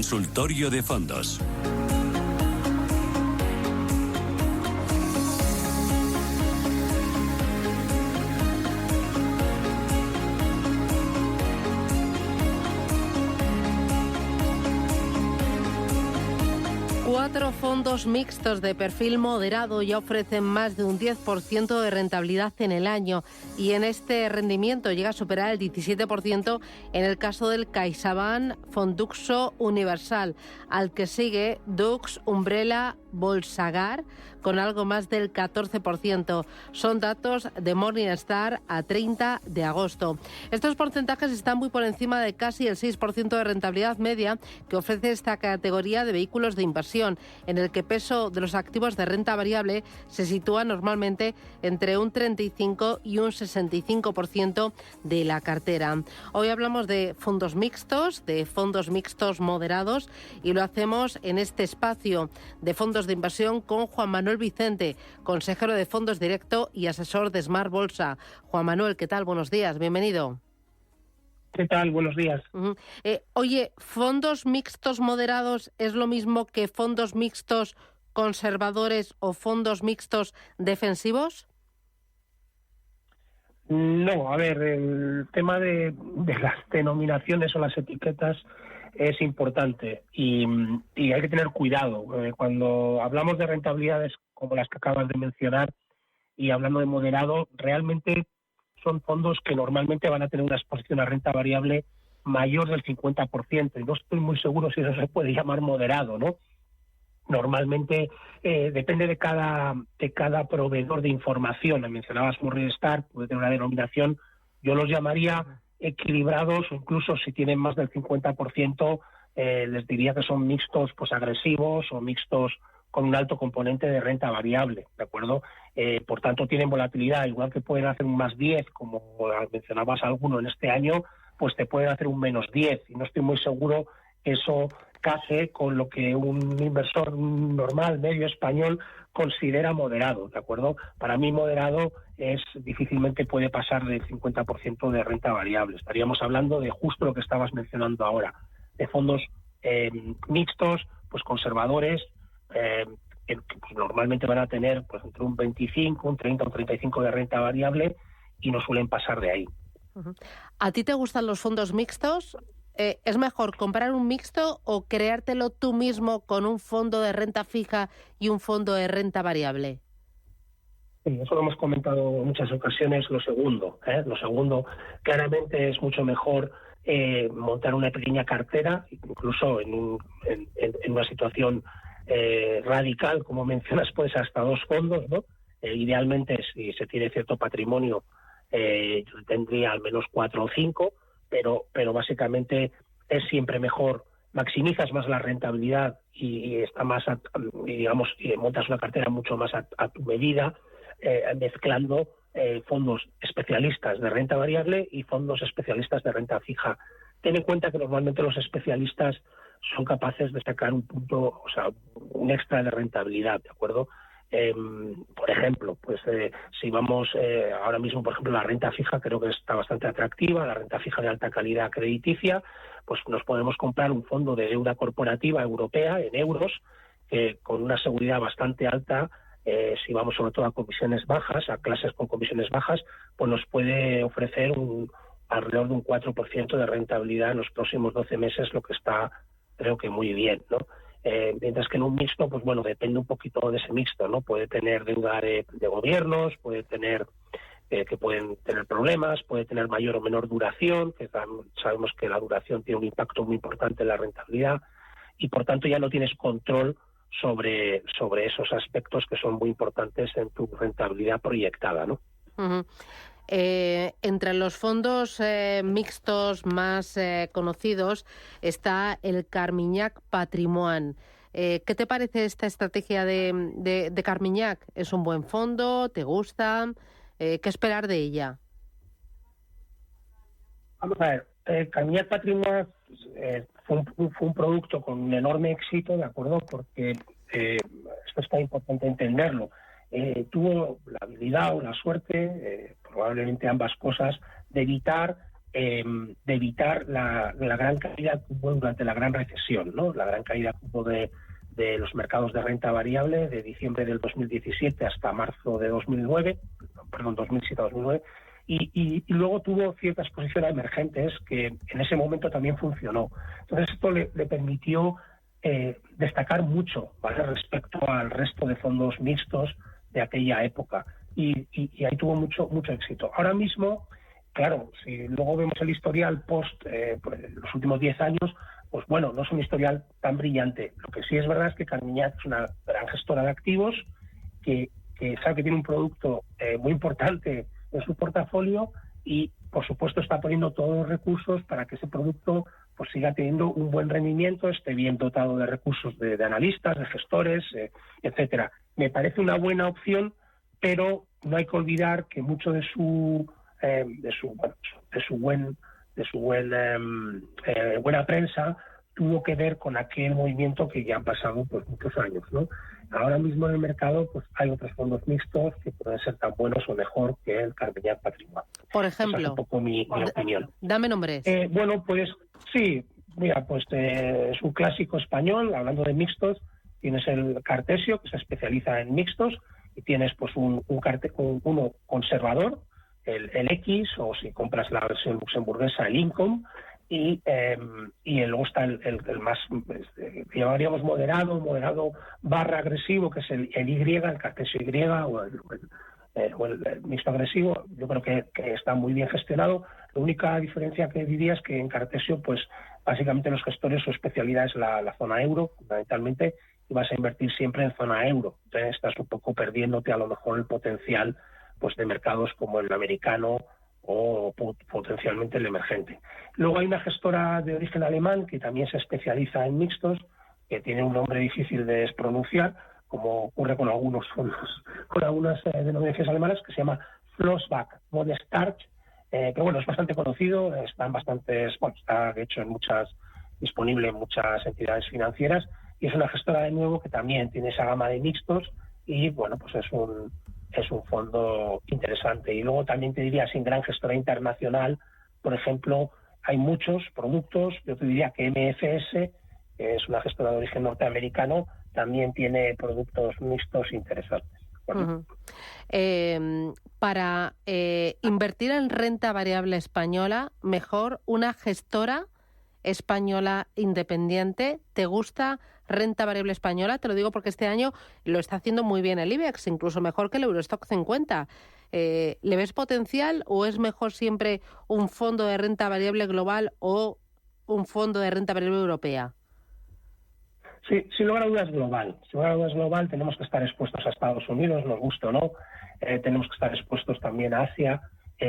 Consultorio de fondos. Cuatro fondos mixtos de perfil moderado ya ofrecen más de un 10% de rentabilidad en el año y en este rendimiento llega a superar el 17% en el caso del CaixaBank Fonduxo Universal, al que sigue Dux Umbrella Bolsagar con algo más del 14%. Son datos de Morningstar a 30 de agosto. Estos porcentajes están muy por encima de casi el 6% de rentabilidad media que ofrece esta categoría de vehículos de inversión, en el que el peso de los activos de renta variable se sitúa normalmente entre un 35 y un 65% de la cartera. Hoy hablamos de fondos mixtos moderados, y lo hacemos en este espacio de fondos de inversión con Juan Manuel Vicente, consejero de Fondos Directo y asesor de Smart Bolsa. Juan Manuel, ¿qué tal? Buenos días, bienvenido. ¿Qué tal? Buenos días. Oye, ¿fondos mixtos moderados es lo mismo que fondos mixtos conservadores o fondos mixtos defensivos? No, a ver, el tema de las denominaciones o las etiquetas es importante y hay que tener cuidado. Cuando hablamos de rentabilidades como las que acabas de mencionar y hablando de moderado, realmente son fondos que normalmente van a tener una exposición a renta variable mayor del 50%, y no estoy muy seguro si eso se puede llamar moderado, ¿no? Normalmente depende de cada proveedor de información. Mencionabas Morningstar, puede tener una denominación, yo los llamaría equilibrados, o incluso si tienen más del 50%, les diría que son mixtos pues agresivos o mixtos con un alto componente de renta variable, ¿de acuerdo? Por tanto, tienen volatilidad, igual que pueden hacer un más 10, como mencionabas alguno en este año, pues te pueden hacer un menos 10, y no estoy muy seguro que eso case con lo que un inversor normal, medio español, considera moderado, ¿de acuerdo? Para mí moderado es difícilmente puede pasar del 50% de renta variable. Estaríamos hablando de justo lo que estabas mencionando ahora, de fondos mixtos, pues conservadores, que pues, normalmente van a tener pues entre un 25, un 30 o 35 de renta variable y no suelen pasar de ahí. ¿A ti te gustan los fondos mixtos? ¿Es mejor comprar un mixto o creártelo tú mismo con un fondo de renta fija y un fondo de renta variable? Sí, eso lo hemos comentado en muchas ocasiones. Lo segundo, claramente es mucho mejor montar una pequeña cartera, incluso en una situación radical, como mencionas, pues hasta 2 fondos, ¿no? Idealmente, si se tiene cierto patrimonio, yo tendría al menos 4 o 5, pero básicamente es siempre mejor, maximizas más la rentabilidad y está más, digamos, montas una cartera mucho más a tu medida, mezclando fondos especialistas de renta variable y fondos especialistas de renta fija. Ten en cuenta que normalmente los especialistas son capaces de sacar un punto, o sea, un extra de rentabilidad, ¿de acuerdo? Por ejemplo, pues si vamos ahora mismo, por ejemplo, la renta fija creo que está bastante atractiva, la renta fija de alta calidad crediticia, pues nos podemos comprar un fondo de deuda corporativa europea en euros, con una seguridad bastante alta. Si vamos sobre todo a comisiones bajas, a clases con comisiones bajas, pues nos puede ofrecer alrededor de un 4% de rentabilidad en los próximos 12 meses, lo que está, creo que muy bien, ¿no? Mientras que en un mixto, pues bueno, depende un poquito de ese mixto, ¿no? Puede tener deuda de gobiernos, puede tener que pueden tener problemas, puede tener mayor o menor duración, que sabemos que la duración tiene un impacto muy importante en la rentabilidad, y por tanto ya no tienes control sobre esos aspectos que son muy importantes en tu rentabilidad proyectada, ¿no? Uh-huh. Entre los fondos mixtos más conocidos está el Carmignac Patrimoine. ¿Qué te parece esta estrategia de Carmignac? ¿Es un buen fondo? ¿Te gusta? ¿Qué esperar de ella? Vamos a ver, Carmignac Patrimoine fue un producto con un enorme éxito, ¿de acuerdo? Porque esto está importante entenderlo. Tuvo la habilidad o la suerte, probablemente ambas cosas, de evitar de evitar la gran caída que hubo durante la gran recesión, ¿no? La gran caída que hubo de los mercados de renta variable de diciembre del 2017 hasta marzo de 2009, perdón, 2007 a 2009, y luego tuvo ciertas posiciones emergentes que en ese momento también funcionó. Entonces esto le permitió destacar mucho, ¿vale?, respecto al resto de fondos mixtos de aquella época, y ahí tuvo mucho éxito. Ahora mismo, claro, si luego vemos el historial post pues, los últimos 10 años, pues bueno, no es un historial tan brillante. Lo que sí es verdad es que Carmignac es una gran gestora de activos que sabe que tiene un producto muy importante en su portafolio y, por supuesto, está poniendo todos los recursos para que ese producto pues siga teniendo un buen rendimiento, esté bien dotado de recursos de analistas, de gestores, etcétera. Me parece una buena opción, pero no hay que olvidar que mucho de su buena prensa tuvo que ver con aquel movimiento que ya han pasado pues muchos años, ¿no? Ahora mismo en el mercado pues hay otros fondos mixtos que pueden ser tan buenos o mejor que el Carmignac Patrimoine. Por ejemplo, esa es un poco mi opinión. Dame nombres. Bueno, pues sí, mira, pues es un clásico español. Hablando de mixtos, tienes el Cartesio, que se especializa en mixtos, y tienes pues uno conservador, el X, o si compras la versión luxemburguesa, el Income, y luego está el más, llamaríamos moderado barra agresivo, que es el Y, el Cartesio Y, o el mixto agresivo. Yo creo que está muy bien gestionado. La única diferencia que diría es que en Cartesio, pues básicamente los gestores, su especialidad es la zona euro, fundamentalmente, y vas a invertir siempre en zona euro. Entonces estás un poco perdiéndote a lo mejor el potencial pues de mercados como el americano o potencialmente el emergente. Luego hay una gestora de origen alemán que también se especializa en mixtos, que tiene un nombre difícil de pronunciar, como ocurre con algunos fondos, con algunas denominaciones alemanas, que se llama Flossbach Modestarch, que bueno, es bastante conocido, está de hecho disponible en muchas entidades financieras, y es una gestora de nuevo que también tiene esa gama de mixtos, y bueno, pues es un fondo interesante. Y luego también te diría, sin gran gestora internacional, por ejemplo, hay muchos productos. Yo te diría que MFS, que es una gestora de origen norteamericano, también tiene productos mixtos interesantes. Bueno. Para invertir en renta variable española, mejor una gestora española independiente. ¿Te gusta renta variable española? Te lo digo porque este año lo está haciendo muy bien el IBEX, incluso mejor que el Eurostock 50. ¿Le ves potencial o es mejor siempre un fondo de renta variable global o un fondo de renta variable europea? Sí, sin lugar a dudas global. Sin lugar a dudas global, tenemos que estar expuestos a Estados Unidos, nos guste o no. Tenemos que estar expuestos también a Asia.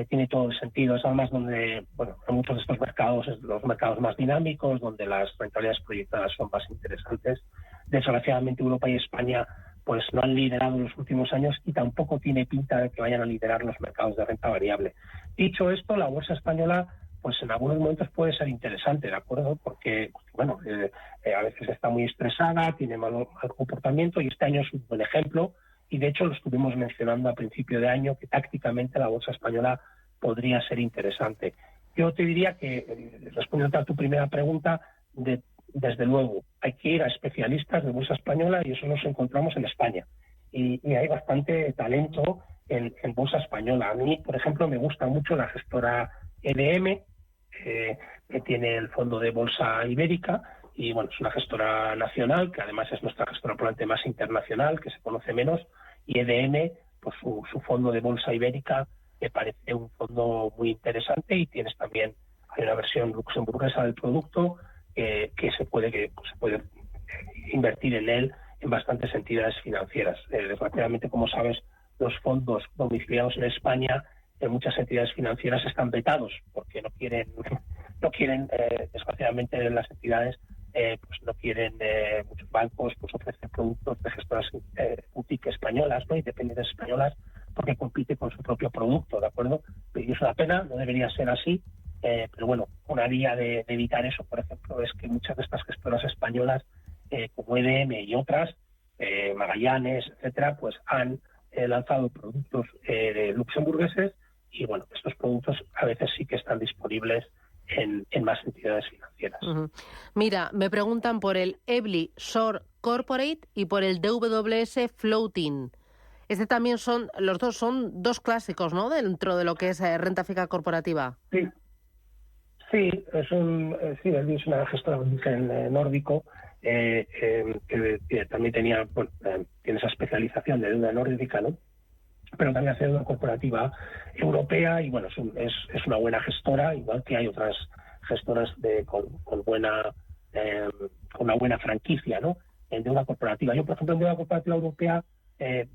Tiene todo el sentido. Es además donde, bueno, en muchos de estos mercados, es los mercados más dinámicos, donde las rentabilidades proyectadas son más interesantes. Desgraciadamente, Europa y España pues no han liderado en los últimos años y tampoco tiene pinta de que vayan a liderar los mercados de renta variable. Dicho esto, la bolsa española pues en algunos momentos puede ser interesante, ¿de acuerdo? Porque, bueno, a veces está muy estresada, tiene mal comportamiento, y este año es un buen ejemplo, y de hecho lo estuvimos mencionando a principio de año, que tácticamente la bolsa española podría ser interesante. Yo te diría que, respondiendo a tu primera pregunta, desde luego, hay que ir a especialistas de bolsa española, y eso nos encontramos en España. Y hay bastante talento en bolsa española. A mí, por ejemplo, me gusta mucho la gestora EDM, que tiene el fondo de bolsa ibérica, y bueno, es una gestora nacional, que además es nuestra gestora probablemente más internacional, que se conoce menos, y EDM, pues su fondo de bolsa ibérica me parece un fondo muy interesante, y tienes también, hay una versión luxemburguesa del producto que se puede invertir en él en bastantes entidades financieras. Desgraciadamente, como sabes, los fondos domiciliados en España en muchas entidades financieras están vetados porque no quieren desgraciadamente las entidades pues no quieren, muchos bancos pues ofrecen productos de gestoras boutique españolas, ¿no?, independientes españolas, porque compite con su propio producto, ¿de acuerdo? Y es una pena, no debería ser así, pero bueno, una vía de evitar eso, por ejemplo, es que muchas de estas gestoras españolas como EDM y otras, Magallanes, etcétera, pues han lanzado productos luxemburgueses, bueno, estos productos a veces sí que están disponibles en más entidades financieras. Uh-huh. Mira, me preguntan por el EBLI Short Corporate y por el DWS Floating. Los dos son dos clásicos, ¿no?, dentro de lo que es renta fija corporativa. Sí, es una gestora de origen nórdico que también tiene esa especialización de deuda nórdica, ¿no? Pero también hace deuda corporativa europea y bueno, es una buena gestora, igual que hay otras gestoras con una buena franquicia, ¿no?, en deuda corporativa. Yo, por ejemplo, en deuda corporativa europea, y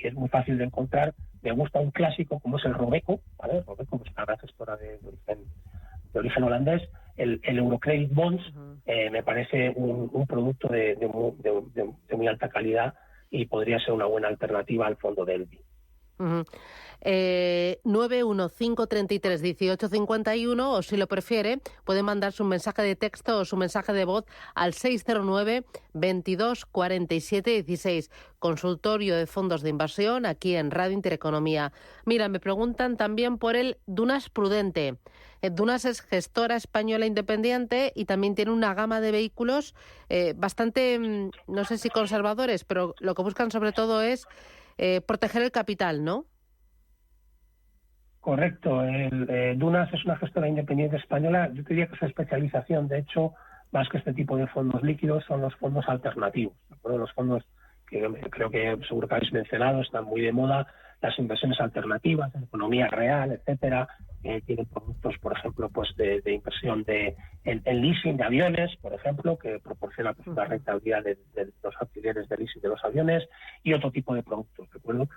es muy fácil de encontrar, me gusta un clásico como es el Robeco, ¿vale? El Robeco es una gran gestora de origen holandés. El Eurocredit Bonds me parece un producto de muy alta calidad y podría ser una buena alternativa al fondo del ELBI. 915331851 o si lo prefiere puede mandar su mensaje de texto o su mensaje de voz al 609 22 47 16. Consultorio de fondos de inversión aquí en Radio Intereconomía. Mira, me preguntan también por el Dunas Prudente. Dunas es gestora española independiente y también tiene una gama de vehículos bastante, no sé si conservadores, pero lo que buscan sobre todo es proteger el capital, ¿no? Correcto. Dunas es una gestora independiente española. Yo diría que su especialización, de hecho, más que este tipo de fondos líquidos, son los fondos alternativos. ¿De acuerdo? Los fondos que creo que seguro que habéis mencionado están muy de moda, las inversiones alternativas, en economía real, etcétera. Tienen productos, por ejemplo, pues de inversión en leasing de aviones, por ejemplo, que proporciona pues, una rentabilidad de los alquileres de leasing de los aviones y otro tipo de productos, ¿de acuerdo?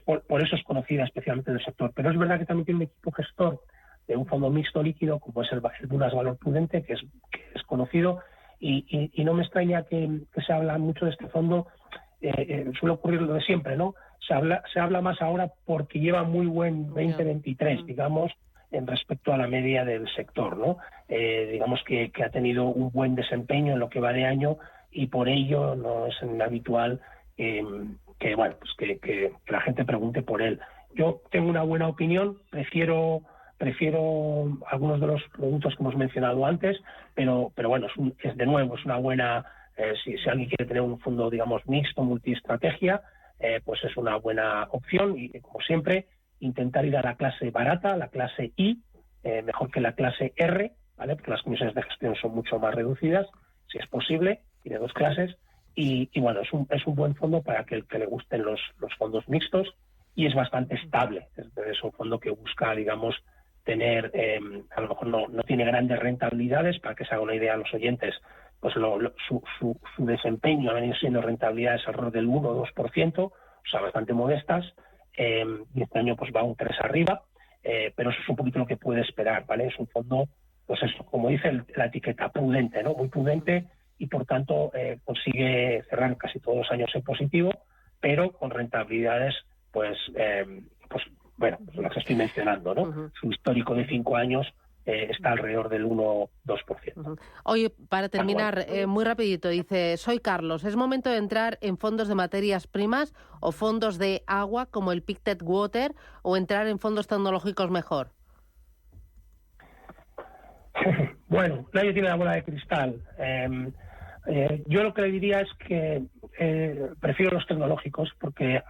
Por eso es conocida especialmente en el sector. Pero es verdad que también tiene un equipo gestor de un fondo mixto líquido, como es el Dunas Valor Prudente, que es conocido, y no me extraña que se habla mucho de este fondo. Suele ocurrir lo de siempre, ¿no? Se habla más ahora porque lleva muy buen 2023, digamos, en respecto a la media del sector, ¿no? Digamos que ha tenido un buen desempeño en lo que va de año y por ello no es habitual que la gente pregunte por él. Yo tengo una buena opinión, prefiero algunos de los productos que hemos mencionado antes, pero bueno, es una buena. Si alguien quiere tener un fondo, digamos, mixto, multiestrategia, pues es una buena opción y, como siempre, intentar ir a la clase barata, la clase I, mejor que la clase R, ¿vale? Porque las comisiones de gestión son mucho más reducidas, si es posible, tiene dos clases y bueno, es un buen fondo para aquel que le gusten los fondos mixtos y es bastante estable. Es un fondo que busca, digamos, tener, a lo mejor no tiene grandes rentabilidades, para que se haga una idea a los oyentes, pues su desempeño ha venido siendo rentabilidades alrededor del 1 o 2%, o sea, bastante modestas, y este año pues va un 3 arriba, pero eso es un poquito lo que puede esperar, ¿vale? Es un fondo, pues eso, como dice la etiqueta, prudente, ¿no? Muy prudente y por tanto consigue cerrar casi todos los años en positivo, pero con rentabilidades, pues las estoy mencionando, ¿no? Su histórico de 5 años está alrededor del 1-2%. Oye, para terminar, muy rapidito, dice, soy Carlos, ¿es momento de entrar en fondos de materias primas o fondos de agua como el Pictet Water o entrar en fondos tecnológicos mejor? Bueno, nadie tiene la bola de cristal. Yo lo que le diría es que prefiero los tecnológicos porque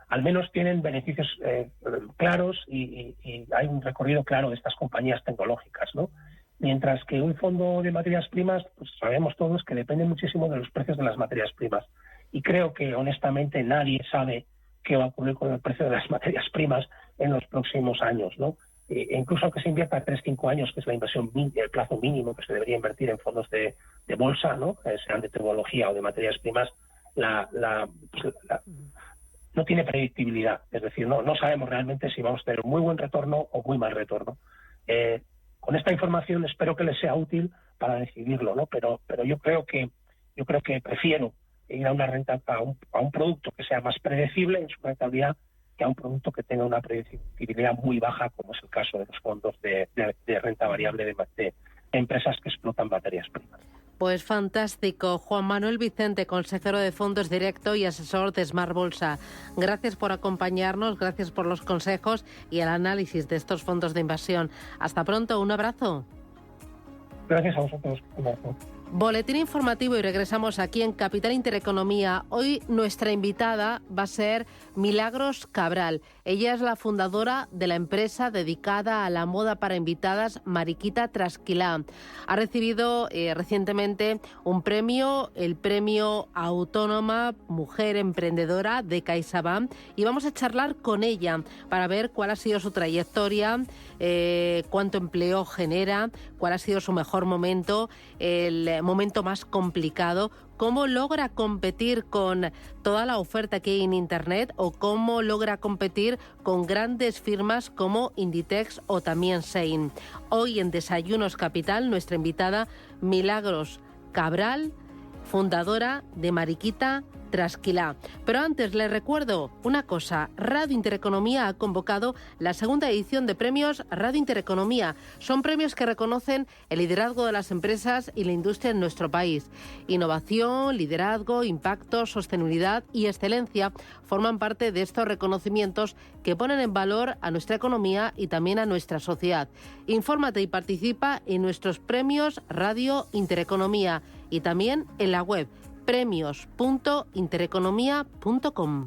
al menos tienen beneficios claros y hay un recorrido claro de estas compañías tecnológicas, ¿no? Mientras que un fondo de materias primas, pues sabemos todos que depende muchísimo de los precios de las materias primas. Y creo que, honestamente, nadie sabe qué va a ocurrir con el precio de las materias primas en los próximos años, ¿no? Incluso aunque se invierta 3-5 años, que es la inversión, el plazo mínimo que se debería invertir en fondos de bolsa, ¿no? Sean de tecnología o de materias primas, no tiene predictibilidad, es decir, no sabemos realmente si vamos a tener muy buen retorno o muy mal retorno. Con esta información espero que les sea útil para decidirlo, ¿no? Pero yo creo que prefiero ir a una renta a un producto que sea más predecible en su rentabilidad que a un producto que tenga una predictibilidad muy baja, como es el caso de los fondos de renta variable de empresas que explotan materias primas. Pues fantástico. Juan Manuel Vicente, consejero de Fondos Directo y asesor de Smart Bolsa. Gracias por acompañarnos, gracias por los consejos y el análisis de estos fondos de inversión. Hasta pronto, un abrazo. Gracias a vosotros. Un abrazo. Boletín informativo y regresamos aquí en Capital Intereconomía. Hoy nuestra invitada va a ser Milagros Cabral. Ella es la fundadora de la empresa dedicada a la moda para invitadas Mariquita Trasquilá. Ha recibido recientemente un premio, el premio Autónoma Mujer Emprendedora de CaixaBank, y vamos a charlar con ella para ver cuál ha sido su trayectoria, cuánto empleo genera, cuál ha sido su mejor momento, el momento más complicado, cómo logra competir con toda la oferta que hay en Internet o cómo logra competir con grandes firmas como Inditex o también Shein. Hoy en Desayunos Capital, nuestra invitada Milagros Cabral, fundadora de Mariquita Trasquilá. Pero antes les recuerdo una cosa: Radio Intereconomía ha convocado la segunda edición de premios Radio Intereconomía. Son premios que reconocen el liderazgo de las empresas y la industria en nuestro país. Innovación, liderazgo, impacto, sostenibilidad y excelencia forman parte de estos reconocimientos que ponen en valor a nuestra economía y también a nuestra sociedad. Infórmate y participa en nuestros premios Radio Intereconomía y también en la web premios.intereconomia.com.